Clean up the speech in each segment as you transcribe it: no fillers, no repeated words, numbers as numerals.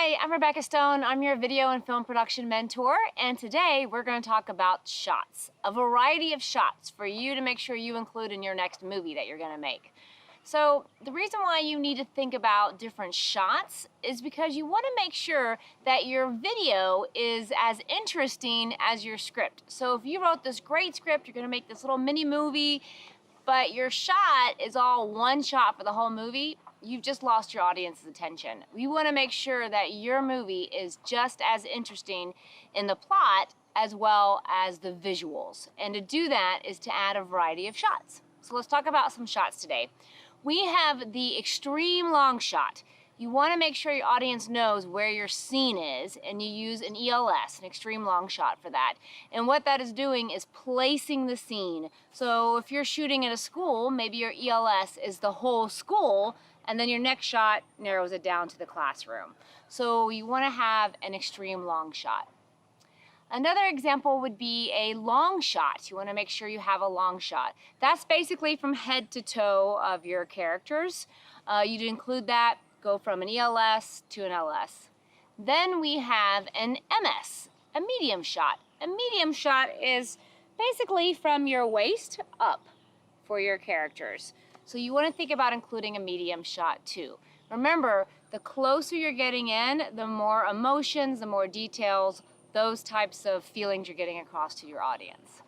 Hi, I'm Rebecca Stone. I'm your video and film production mentor, and today we're going to talk about shots. A variety of shots for you to make sure you include in your next movie that you're going to make. So the reason why you need to think about different shots is because you want to make sure that your video is as interesting as your script. So if you wrote this great script, you're going to make this little mini movie, but your shot is all one shot for the whole movie, you've just lost your audience's attention. We want to make sure that your movie is just as interesting in the plot as well as the visuals. And to do that is to add a variety of shots. So let's talk about some shots today. We have the extreme long shot. You want to make sure your audience knows where your scene is, and you use an ELS, an extreme long shot, for that. And what that is doing is placing the scene. So if you're shooting at a school, maybe your ELS is the whole school, and then your next shot narrows it down to the classroom. So you want to have an extreme long shot. Another example would be a long shot. You want to make sure you have a long shot. That's basically from head to toe of your characters. You'd include that, go from an ELS to an LS. Then we have an MS, a medium shot. A medium shot is basically from your waist up for your characters. So you want to think about including a medium shot too. Remember, the closer you're getting in, the more emotions, the more details, those types of feelings you're getting across to your audience.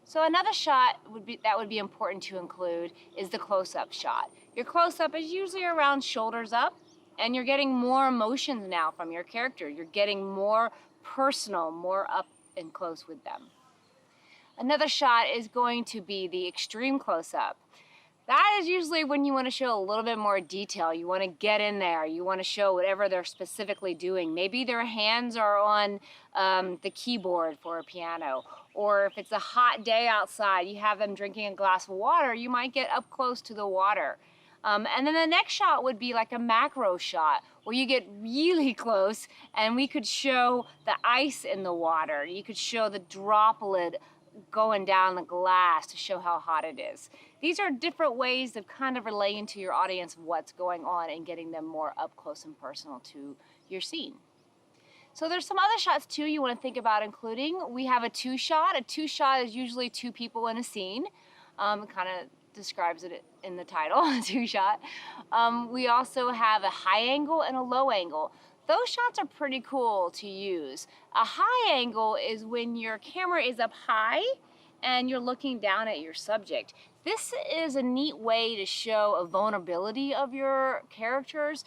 So another shot that would be important to include is the close-up shot. Your close-up is usually around shoulders up, and you're getting more emotions now from your character. You're getting more personal, more up and close with them. Another shot is going to be the extreme close-up. That is usually when you want to show a little bit more detail. You want to get in there. You want to show whatever they're specifically doing. Maybe their hands are on the keyboard for a piano. Or if it's a hot day outside, you have them drinking a glass of water, you might get up close to the water. And then the next shot would be like a macro shot where you get really close and we could show the ice in the water. You could show the droplet going down the glass to show how hot it is. These are different ways of kind of relating to your audience what's going on and getting them more up close and personal to your scene. So there's some other shots too you want to think about including. We have a two shot. A two shot is usually two people in a scene. It kind of describes it in the title, two shot. We also have a high angle and a low angle. Those shots are pretty cool to use. A high angle is when your camera is up high and you're looking down at your subject. This is a neat way to show a vulnerability of your characters.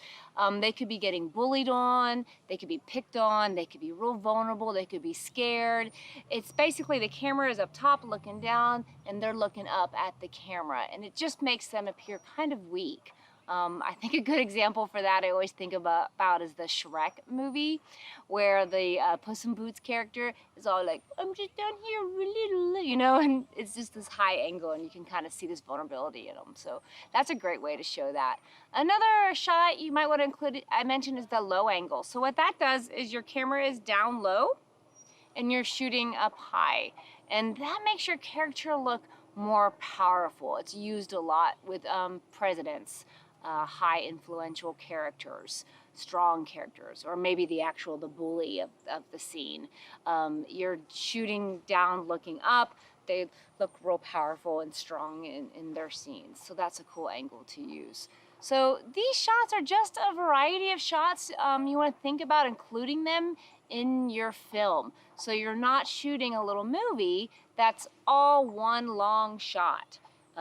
They could be getting bullied on, they could be picked on, they could be real vulnerable, they could be scared. It's basically the camera is up top looking down and they're looking up at the camera, and it just makes them appear kind of weak. I think a good example for that I always think about is the Shrek movie, where the Puss in Boots character is all like, I'm just down here a little, you know, and it's just this high angle and you can kind of see this vulnerability in them. So that's a great way to show that. Another shot you might want to include, I mentioned, is the low angle. So what that does is your camera is down low and you're shooting up high. And that makes your character look more powerful. It's used a lot with presidents. High influential characters, strong characters, or maybe the bully of the scene. You're shooting down, looking up. They look real powerful and strong in their scenes. So that's a cool angle to use. So these shots are just a variety of shots. You want to think about including them in your film. So you're not shooting a little movie that's all one long shot.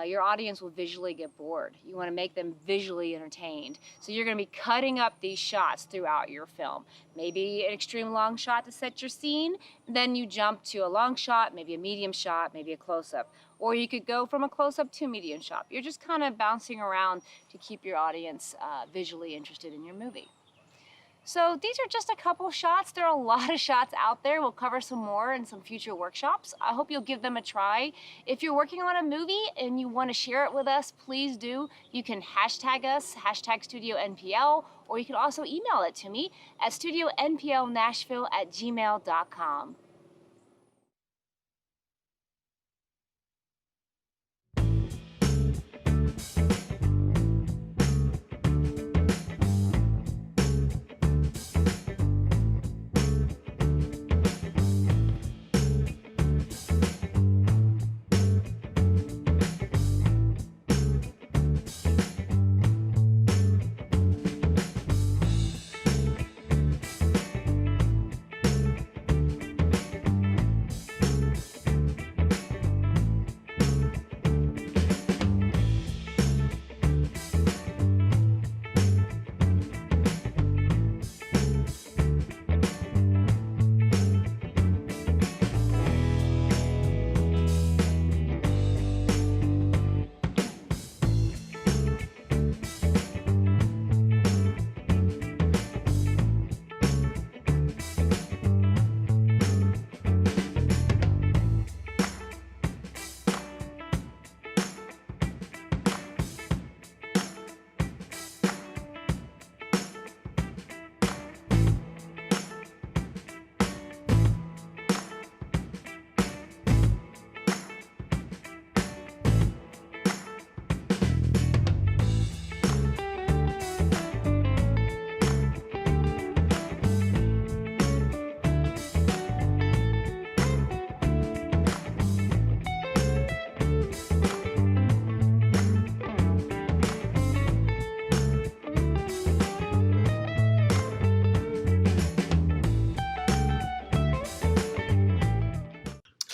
Your audience will visually get bored. You want to make them visually entertained. So you're going to be cutting up these shots throughout your film. Maybe an extreme long shot to set your scene, then you jump to a long shot, maybe a medium shot, maybe a close-up. Or you could go from a close-up to a medium shot. You're just kind of bouncing around to keep your audience visually interested in your movie. So these are just a couple shots. There are a lot of shots out there. We'll cover some more in some future workshops. I hope you'll give them a try. If you're working on a movie and you want to share it with us, please do. You can hashtag us, hashtag Studio NPL, or you can also email it to me at studionplnashville@gmail.com.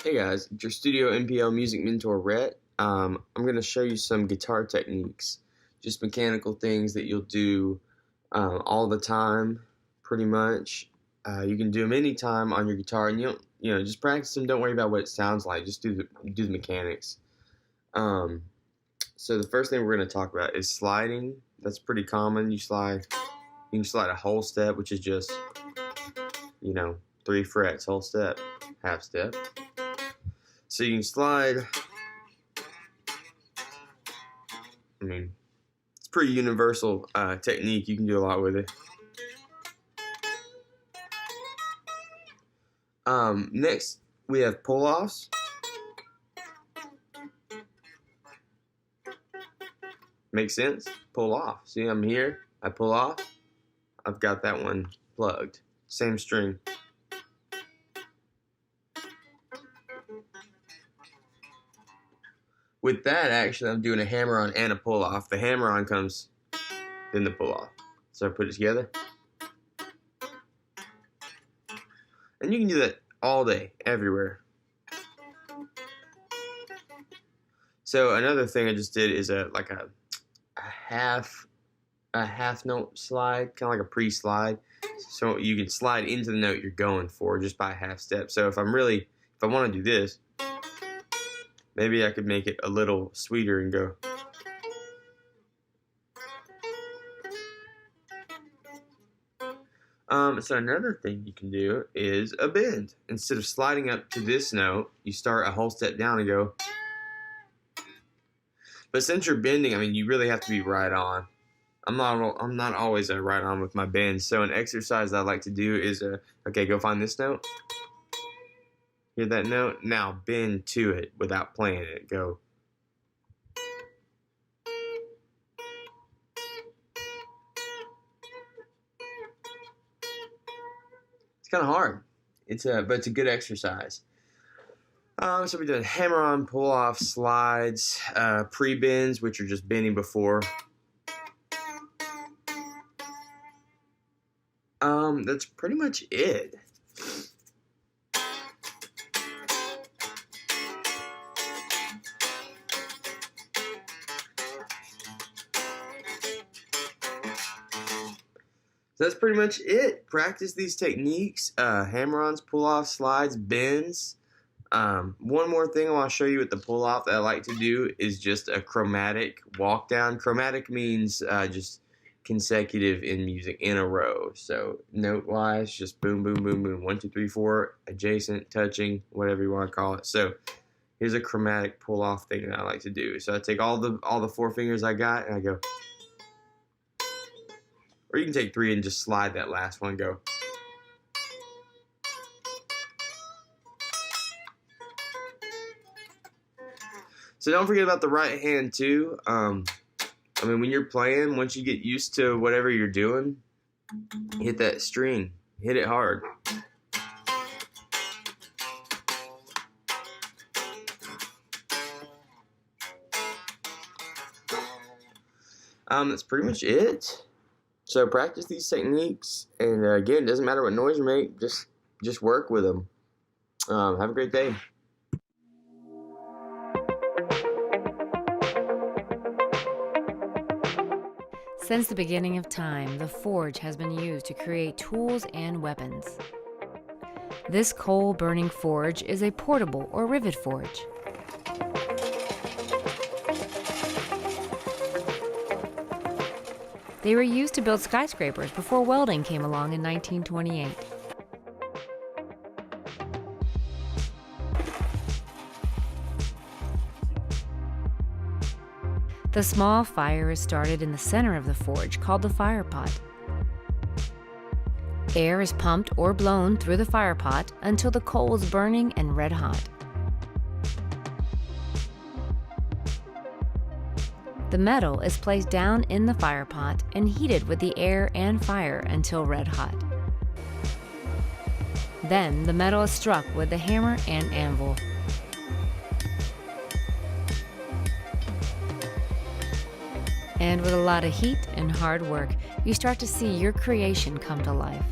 Hey guys, it's your Studio NPL music mentor Rhett. I'm going to show you some guitar techniques, just mechanical things that you'll do all the time, pretty much. You can do them anytime on your guitar, and just practice them. Don't worry about what it sounds like. Just do the mechanics. So the first thing we're going to talk about is sliding. That's pretty common. You can slide a whole step, which is just 3 frets, whole step, half step. So you can slide, it's a pretty universal technique. You can do a lot with it. Next, we have pull-offs. Makes sense? Pull off. See, I'm here, I pull off. I've got that one plugged. Same string. With that, actually, I'm doing a hammer-on and a pull-off. The hammer-on comes, then the pull-off. So I put it together. And you can do that all day, everywhere. So another thing I just did is a half note slide, kind of like a pre-slide. So you can slide into the note you're going for just by a half step. So if I want to do this, maybe I could make it a little sweeter and go. So another thing you can do is a bend. Instead of sliding up to this note, you start a whole step down and go. But since you're bending, you really have to be right on. I'm not always right on with my bends. So an exercise I like to do is okay, go find this note. Hear that note? Now bend to it without playing it. Go. It's kind of hard. But it's a good exercise. So we're doing hammer-on, pull-off, slides, pre-bends, which are just bending before. That's pretty much it. So that's pretty much it. Practice these techniques, hammer-ons, pull-offs, slides, bends. One more thing I want to show you with the pull-off that I like to do is just a chromatic walk-down. Chromatic means just consecutive in music in a row. So note-wise, just boom, boom, boom, boom. 1, 2, 3, 4, adjacent, touching, whatever you want to call it. So here's a chromatic pull-off thing that I like to do. So I take all the 4 fingers I got and I go. Or you can take 3 and just slide that last one, go. So don't forget about the right hand too. When you're playing, once you get used to whatever you're doing, hit that string. Hit it hard. That's pretty much it. So practice these techniques, and again, it doesn't matter what noise you make, just work with them. Have a great day. Since the beginning of time, the forge has been used to create tools and weapons. This coal-burning forge is a portable or rivet forge. They were used to build skyscrapers before welding came along in 1928. The small fire is started in the center of the forge, called the fire pot. Air is pumped or blown through the fire pot until the coal is burning and red hot. The metal is placed down in the fire pot and heated with the air and fire until red hot. Then the metal is struck with the hammer and anvil. And with a lot of heat and hard work, you start to see your creation come to life.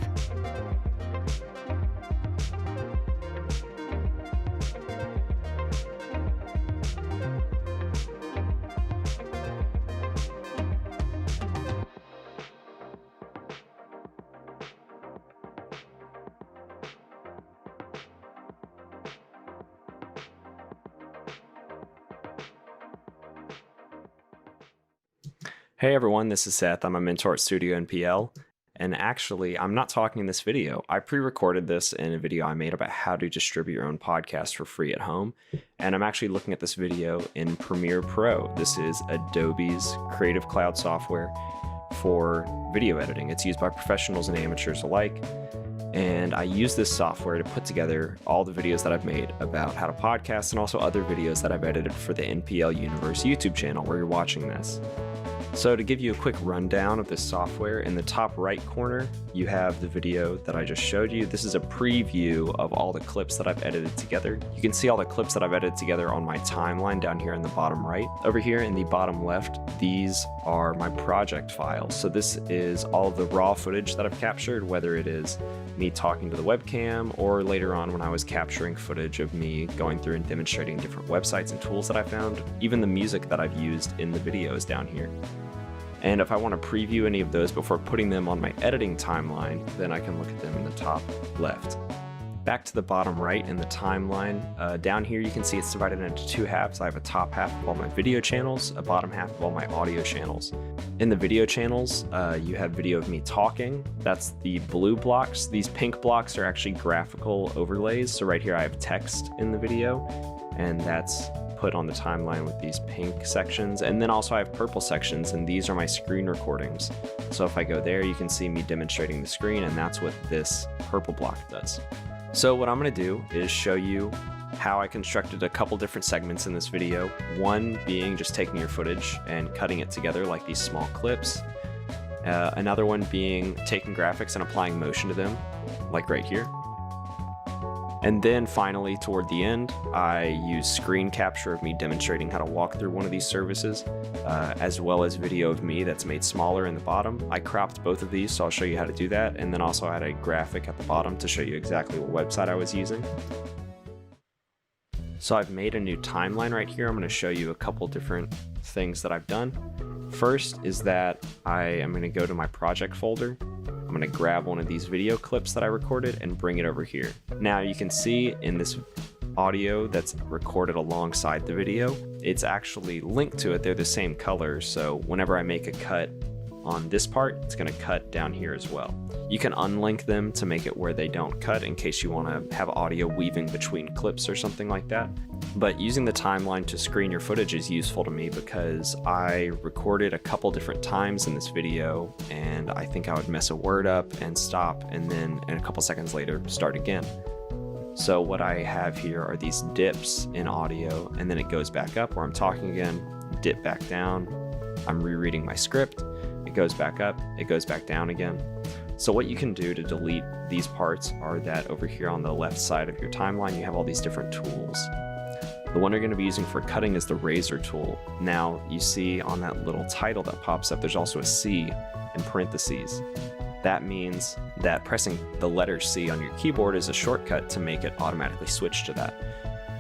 Hey everyone, this is Seth. I'm a mentor at Studio NPL. And actually, I'm not talking in this video. I pre-recorded this in a video I made about how to distribute your own podcast for free at home. And I'm actually looking at this video in Premiere Pro. This is Adobe's Creative Cloud software for video editing. It's used by professionals and amateurs alike. And I use this software to put together all the videos that I've made about how to podcast and also other videos that I've edited for the NPL Universe YouTube channel where you're watching this. So to give you a quick rundown of this software, in the top right corner, you have the video that I just showed you. This is a preview of all the clips that I've edited together. You can see all the clips that I've edited together on my timeline down here in the bottom right. Over here in the bottom left, these are my project files. So this is all of the raw footage that I've captured, whether it is me talking to the webcam or later on when I was capturing footage of me going through and demonstrating different websites and tools that I found. Even the music that I've used in the video is down here. And if I want to preview any of those before putting them on my editing timeline, then I can look at them in the top left. Back to the bottom right in the timeline, down here you can see it's divided into two halves. I have a top half of all my video channels, a bottom half of all my audio channels. In the video channels, you have video of me talking. That's the blue blocks. These pink blocks are actually graphical overlays. So right here I have text in the video, and that's put on the timeline with these pink sections. And then also I have purple sections, and these are my screen recordings. So if I go there, you can see me demonstrating the screen, and that's what this purple block does. So what I'm going to do is show you how I constructed a couple different segments in this video. One being just taking your footage and cutting it together like these small clips. Another one being taking graphics and applying motion to them, like right here. And then finally, toward the end, I use screen capture of me demonstrating how to walk through one of these services, as well as video of me that's made smaller in the bottom. I cropped both of these, so I'll show you how to do that. And then also I had a graphic at the bottom to show you exactly what website I was using. So I've made a new timeline right here. I'm going to show you a couple different things that I've done. First is that I am going to go to my project folder. I'm going to grab one of these video clips that I recorded and bring it over here. Now you can see in this audio that's recorded alongside the video, it's actually linked to it. They're the same color, so whenever I make a cut on this part, it's going to cut down here as well. You can unlink them to make it where they don't cut in case you want to have audio weaving between clips or something like that. But using the timeline to screen your footage is useful to me because I recorded a couple different times in this video, and I think I would mess a word up and stop, and then a couple seconds later start again. So what I have here are these dips in audio, and then it goes back up where I'm talking again, dip back down, I'm rereading my script, it goes back up, it goes back down again. So what you can do to delete these parts are that over here on the left side of your timeline, you have all these different tools. The one you're going to be using for cutting is the razor tool. Now you see on that little title that pops up, there's also a C in parentheses. That means that pressing the letter C on your keyboard is a shortcut to make it automatically switch to that.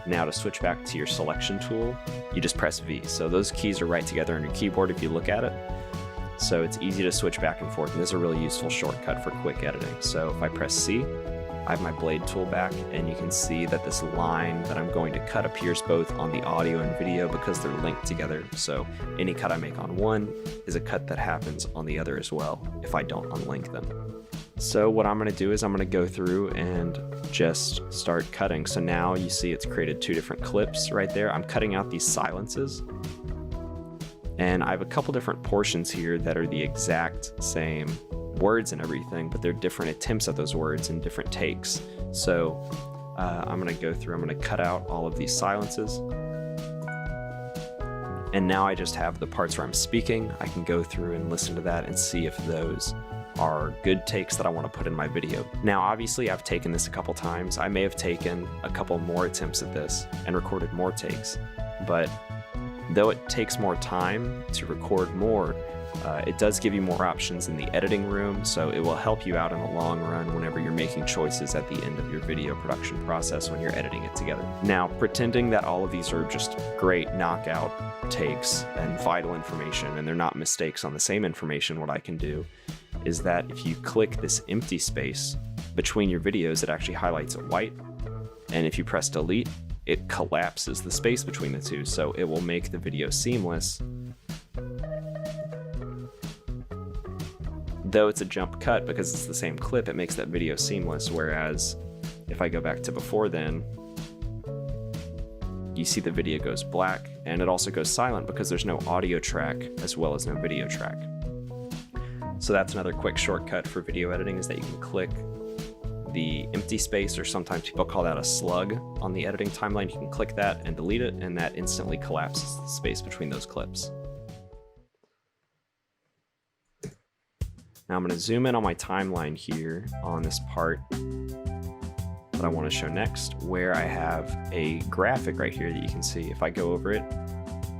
Now to switch back to your selection tool, you just press V. So those keys are right together on your keyboard if you look at it. So it's easy to switch back and forth, and this is a really useful shortcut for quick editing. So if I press C, I have my blade tool back, and you can see that this line that I'm going to cut appears both on the audio and video because they're linked together. So any cut I make on one is a cut that happens on the other as well if I don't unlink them. So what I'm going to do is I'm going to go through and just start cutting. So now you see it's created two different clips right there. I'm cutting out these silences. And I have a couple different portions here that are the exact same words and everything, but they're different attempts at those words and different takes. So I'm going to go through, I'm going to cut out all of these silences. And now I just have the parts where I'm speaking. I can go through and listen to that and see if those are good takes that I want to put in my video. Now, obviously, I've taken this a couple times. I may have taken a couple more attempts at this and recorded more takes, but though it takes more time to record more, it does give you more options in the editing room, so it will help you out in the long run whenever you're making choices at the end of your video production process when you're editing it together. Now, pretending that all of these are just great knockout takes and vital information, and they're not mistakes on the same information, what I can do is that if you click this empty space between your videos, it actually highlights it white, and if you press delete, it collapses the space between the two, so it will make the video seamless. Though it's a jump cut, because it's the same clip, it makes that video seamless, whereas if I go back to before then, you see the video goes black, and it also goes silent because there's no audio track as well as no video track. So that's another quick shortcut for video editing, is that you can click the empty space, or sometimes people call that a slug on the editing timeline. You can click that and delete it, and that instantly collapses the space between those clips. Now I'm going to zoom in on my timeline here on this part that I want to show next, where I have a graphic right here that you can see. If I go over it,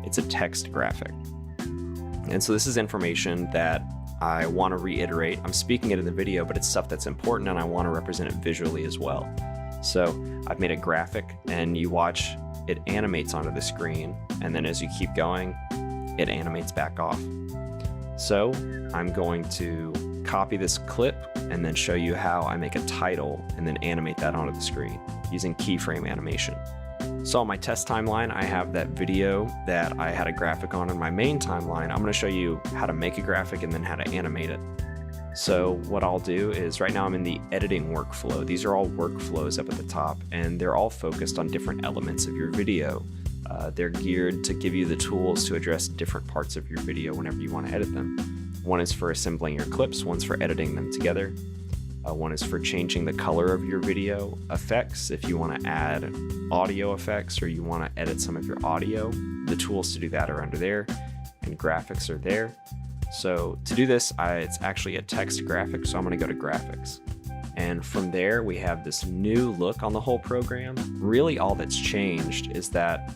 it's a text graphic. And so this is information that I want to reiterate. I'm speaking it in the video, but it's stuff that's important and I want to represent it visually as well. So I've made a graphic, and you watch it animates onto the screen, and then as you keep going, it animates back off. So I'm going to copy this clip and then show you how I make a title and then animate that onto the screen using keyframe animation. So on my test timeline, I have that video that I had a graphic on. In my main timeline, I'm going to show you how to make a graphic and then how to animate it. So what I'll do is, right now I'm in the editing workflow. These are all workflows up at the top, and they're all focused on different elements of your video. They're geared to give you the tools to address different parts of your video whenever you want to edit them. One is for assembling your clips, one's for editing them together. One is for changing the color of your video, effects, if you want to add audio effects or you want to edit some of your audio. The tools to do that are under there, and graphics are there. So to do this, it's actually a text graphic, so I'm going to go to graphics. And from there, we have this new look on the whole program. Really, all that's changed is that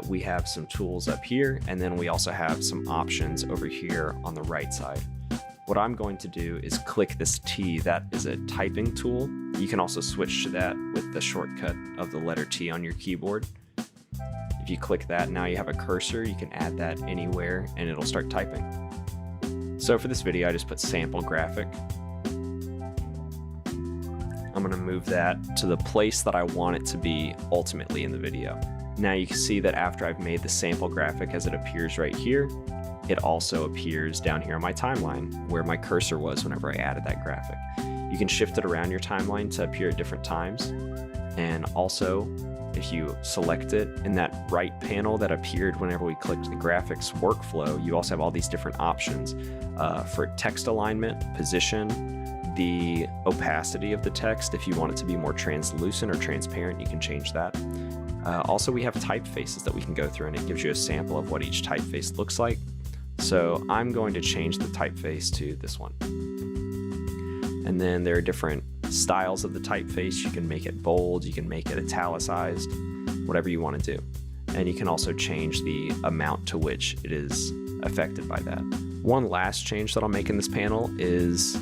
we have some tools up here, and then we also have some options over here on the right side. What I'm going to do is click this T. That is a typing tool. You can also switch to that with the shortcut of the letter T on your keyboard. If you click that, now you have a cursor. You can add that anywhere and it'll start typing. So for this video, I just put sample graphic. I'm going to move that to the place that I want it to be ultimately in the video. Now you can see that after I've made the sample graphic as it appears right here, it also appears down here on my timeline where my cursor was whenever I added that graphic. You can shift it around your timeline to appear at different times. And also, if you select it in that right panel that appeared whenever we clicked the graphics workflow, you also have all these different options for text alignment, position, the opacity of the text. If you want it to be more translucent or transparent, you can change that. Also, we have typefaces that we can go through, and it gives you a sample of what each typeface looks like. So I'm going to change the typeface to this one. And then there are different styles of the typeface. You can make it bold, you can make it italicized, whatever you want to do. And you can also change the amount to which it is affected by that. One last change that I'll make in this panel is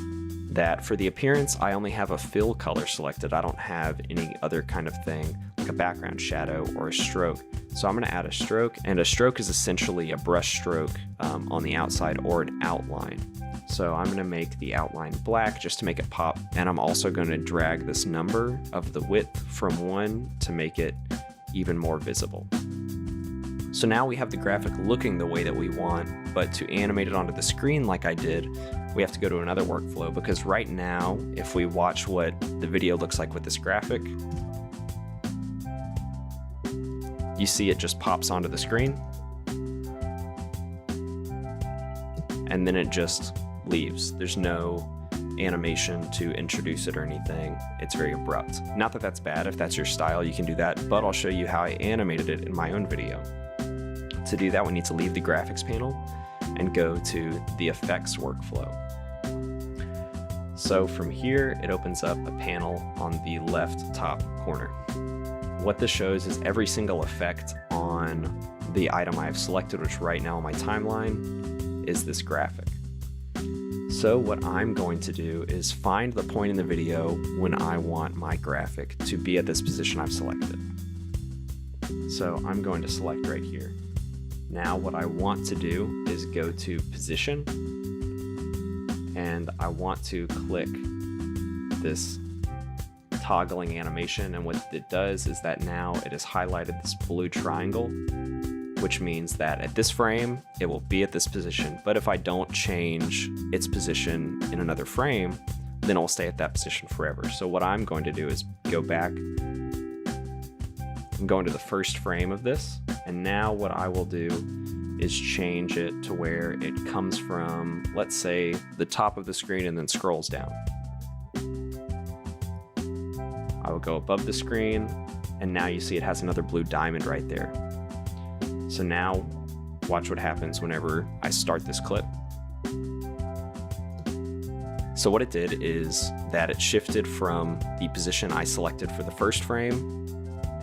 that for the appearance, I only have a fill color selected. I don't have any other kind of thing like a background shadow or a stroke. So I'm going to add a stroke, and a stroke is essentially a brush stroke on the outside or an outline. So I'm going to make the outline black just to make it pop, and I'm also going to drag this number of the width from 1 to make it even more visible. So now we have the graphic looking the way that we want, but to animate it onto the screen like I did, we have to go to another workflow, because right now, if we watch what the video looks like with this graphic, you see it just pops onto the screen, and then it just leaves. There's no animation to introduce it or anything. It's very abrupt. Not that that's bad. If that's your style, you can do that, but I'll show you how I animated it in my own video. To do that, we need to leave the graphics panel and go to the effects workflow. So from here, it opens up a panel on the left top corner. What this shows is every single effect on the item I have selected, which right now on my timeline is this graphic. So what I'm going to do is find the point in the video when I want my graphic to be at this position I've selected. So I'm going to select right here. Now what I want to do is go to position, and I want to click this toggling animation, and what it does is that now it has highlighted this blue triangle which means that at this frame, it will be at this position. But if I don't change its position in another frame, then it will stay at that position forever. So what I'm going to do is go back and go into the first frame of this. And now what I will do is change it to where it comes from, let's say, the top of the screen and then scrolls down. I will go above the screen, and now you see it has another blue diamond right there. So now watch what happens whenever I start this clip. So what it did is that it shifted from the position I selected for the first frame,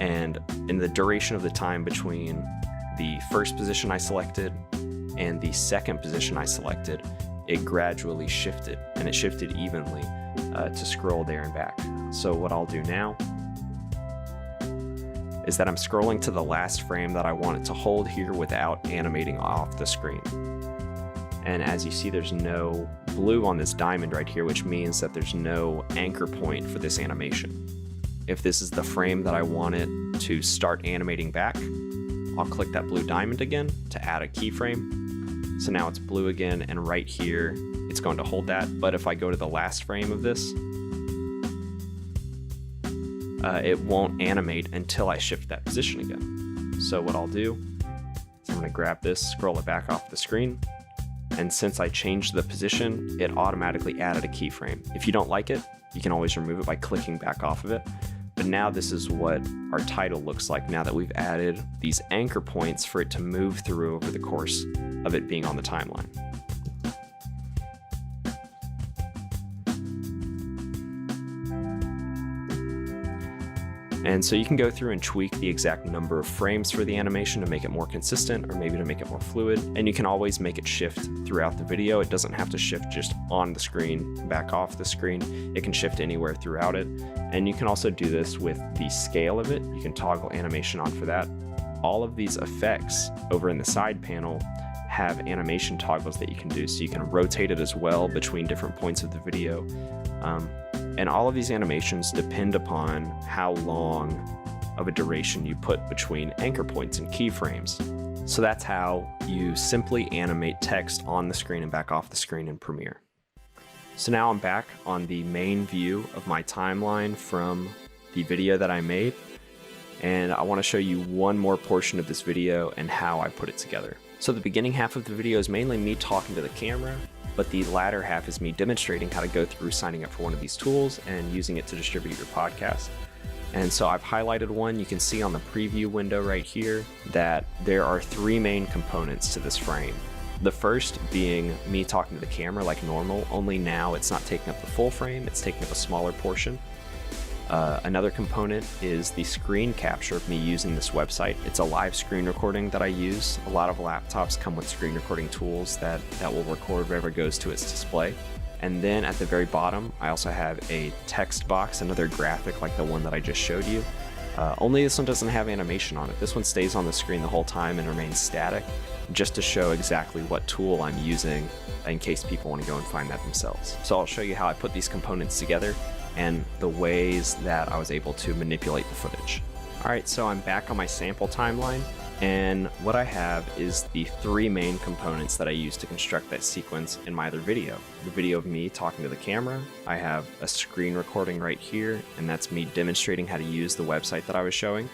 and in the duration of the time between the first position I selected and the second position I selected, it gradually shifted, and it shifted evenly to scroll there and back. So what I'll do now is that I'm scrolling to the last frame that I want it to hold here without animating off the screen. And as you see, there's no blue on this diamond right here, which means that there's no anchor point for this animation. If this is the frame that I want it to start animating back, I'll click that blue diamond again to add a keyframe. So now it's blue again, and right here, it's going to hold that. But if I go to the last frame of this, it won't animate until I shift that position again. So what I'll do is I'm going to grab this, scroll it back off the screen, and since I changed the position, it automatically added a keyframe. If you don't like it, you can always remove it by clicking back off of it. But now this is what our title looks like now that we've added these anchor points for it to move through over the course of it being on the timeline. And so you can go through and tweak the exact number of frames for the animation to make it more consistent, or maybe to make it more fluid. And you can always make it shift throughout the video. It doesn't have to shift just on the screen, back off the screen. It can shift anywhere throughout it. And you can also do this with the scale of it. You can toggle animation on for that. All of these effects over in the side panel have animation toggles that you can do. So you can rotate it as well between different points of the video. And all of these animations depend upon how long of a duration you put between anchor points and keyframes. So that's how you simply animate text on the screen and back off the screen in Premiere. So now I'm back on the main view of my timeline from the video that I made. And I want to show you one more portion of this video and how I put it together. So the beginning half of the video is mainly me talking to the camera, but the latter half is me demonstrating how to go through signing up for one of these tools and using it to distribute your podcast. And so I've highlighted one. You can see on the preview window right here that there are three main components to this frame. The first being me talking to the camera like normal, only now it's not taking up the full frame, it's taking up a smaller portion. Another component is the screen capture of me using this website. It's a live screen recording that I use. A lot of laptops come with screen recording tools that will record whatever goes to its display. And then at the very bottom, I also have a text box, another graphic like the one that I just showed you. Only this one doesn't have animation on it. This one stays on the screen the whole time and remains static, just to show exactly what tool I'm using in case people want to go and find that themselves. So I'll show you how I put these components together and the ways that I was able to manipulate the footage. All right, so I'm back on my sample timeline, and what I have is the three main components that I use to construct that sequence in my other video. The video of me talking to the camera, I have a screen recording right here, and that's me demonstrating how to use the website that I was showing.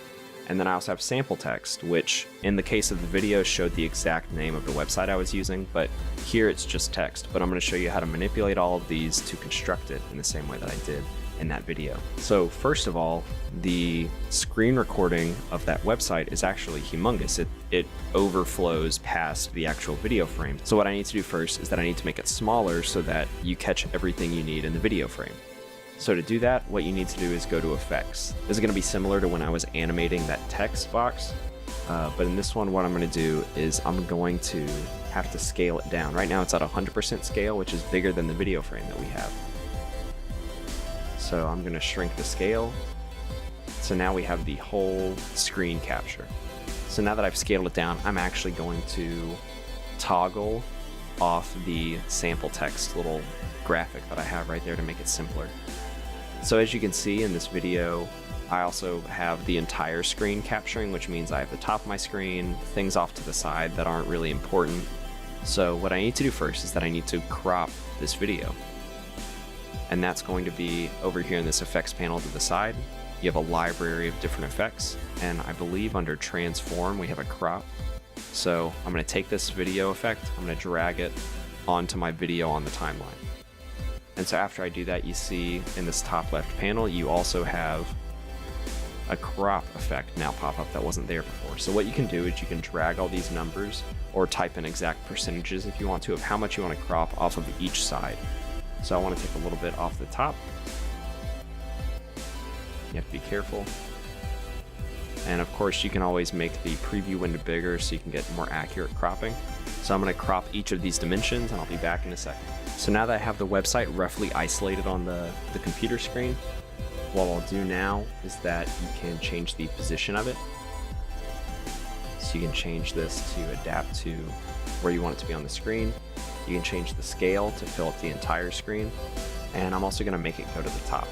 And then I also have sample text, which in the case of the video showed the exact name of the website I was using, but here it's just text. But I'm going to show you how to manipulate all of these to construct it in the same way that I did in that video. So first of all, the screen recording of that website is actually humongous. It overflows past the actual video frame. So what I need to do first is that I need to make it smaller so that you catch everything you need in the video frame. So to do that, what you need to do is go to effects. This is going to be similar to when I was animating that text box, but in this one, what I'm going to do is I'm going to have to scale it down. Right now it's at 100% scale, which is bigger than the video frame that we have. So I'm going to shrink the scale. So now we have the whole screen capture. So now that I've scaled it down, I'm actually going to toggle off the sample text little graphic that I have right there to make it simpler. So as you can see in this video, I also have the entire screen capturing, which means I have the top of my screen, things off to the side that aren't really important. So what I need to do first is that I need to crop this video. And that's going to be over here in this effects panel to the side. You have a library of different effects, and I believe under transform we have a crop. So I'm going to take this video effect, I'm going to drag it onto my video on the timeline. And so after I do that, you see in this top left panel, you also have a crop effect now pop up that wasn't there before. So what you can do is you can drag all these numbers or type in exact percentages if you want to of how much you want to crop off of each side. So I want to take a little bit off the top. You have to be careful. And of course you can always make the preview window bigger so you can get more accurate cropping. So I'm going to crop each of these dimensions and I'll be back in a second. So now that I have the website roughly isolated on the computer screen, what I'll do now is that you can change the position of it. So you can change this to adapt to where you want it to be on the screen. You can change the scale to fill up the entire screen. And I'm also going to make it go to the top.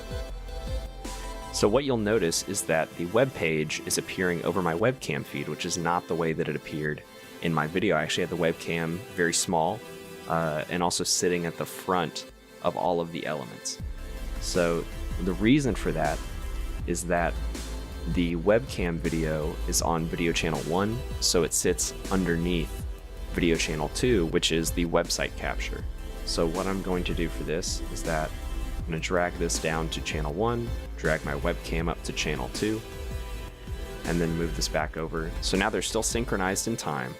So what you'll notice is that the web page is appearing over my webcam feed, which is not the way that it appeared in my video. I actually had the webcam very small and also sitting at the front of all of the elements. So the reason for that is that the webcam video is on video channel 1, so it sits underneath video channel 2, which is the website capture. So what I'm going to do for this is that I'm going to drag this down to channel 1, drag my webcam up to channel 2, and then move this back over. So now they're still synchronized in time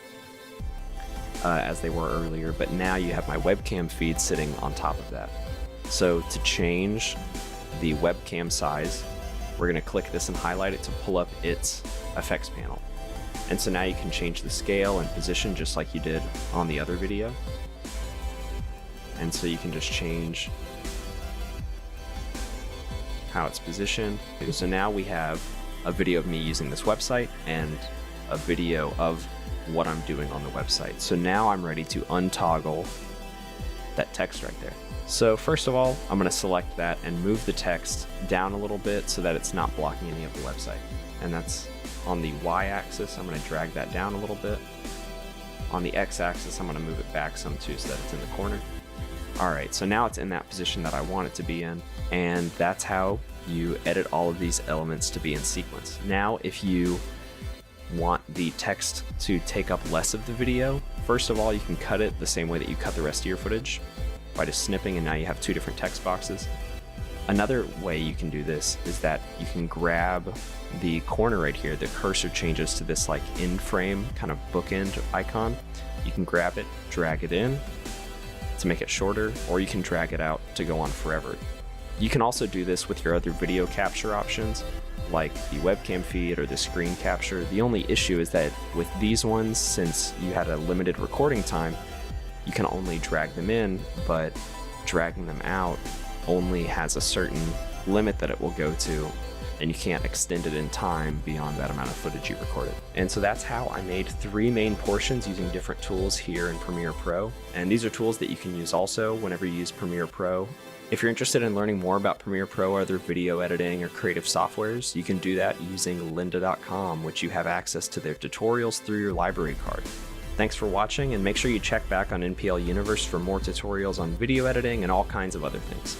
as they were earlier, but now you have my webcam feed sitting on top of that. So to change the webcam size, we're going to click this and highlight it to pull up its effects panel. And so now you can change the scale and position just like you did on the other video. And so you can just change how it's positioned. So now we have a video of me using this website and a video of what I'm doing on the website. So now I'm ready to untoggle that text right there. So first of all, I'm going to select that and move the text down a little bit so that it's not blocking any of the website. And that's on the y-axis. I'm going to drag that down a little bit. On the x-axis, I'm going to move it back some too so that it's in the corner. Alright, so now it's in that position that I want it to be in, and that's how you edit all of these elements to be in sequence. Now, if you want the text to take up less of the video, first of all, you can cut it the same way that you cut the rest of your footage by just snipping, and now you have two different text boxes. Another way you can do this is that you can grab the corner right here. The cursor changes to this like in frame kind of bookend icon. You can grab it, drag it in to make it shorter, or you can drag it out to go on forever. You can also do this with your other video capture options like the webcam feed or the screen capture. The only issue is that with these ones, since you had a limited recording time, you can only drag them in, but dragging them out only has a certain limit that it will go to, and you can't extend it in time beyond that amount of footage you recorded. And so that's how I made 3 main portions using different tools here in Premiere Pro. And these are tools that you can use also whenever you use Premiere Pro. If you're interested in learning more about Premiere Pro or other video editing or creative softwares, you can do that using lynda.com, which you have access to their tutorials through your library card. Thanks for watching, and make sure you check back on NPL Universe for more tutorials on video editing and all kinds of other things.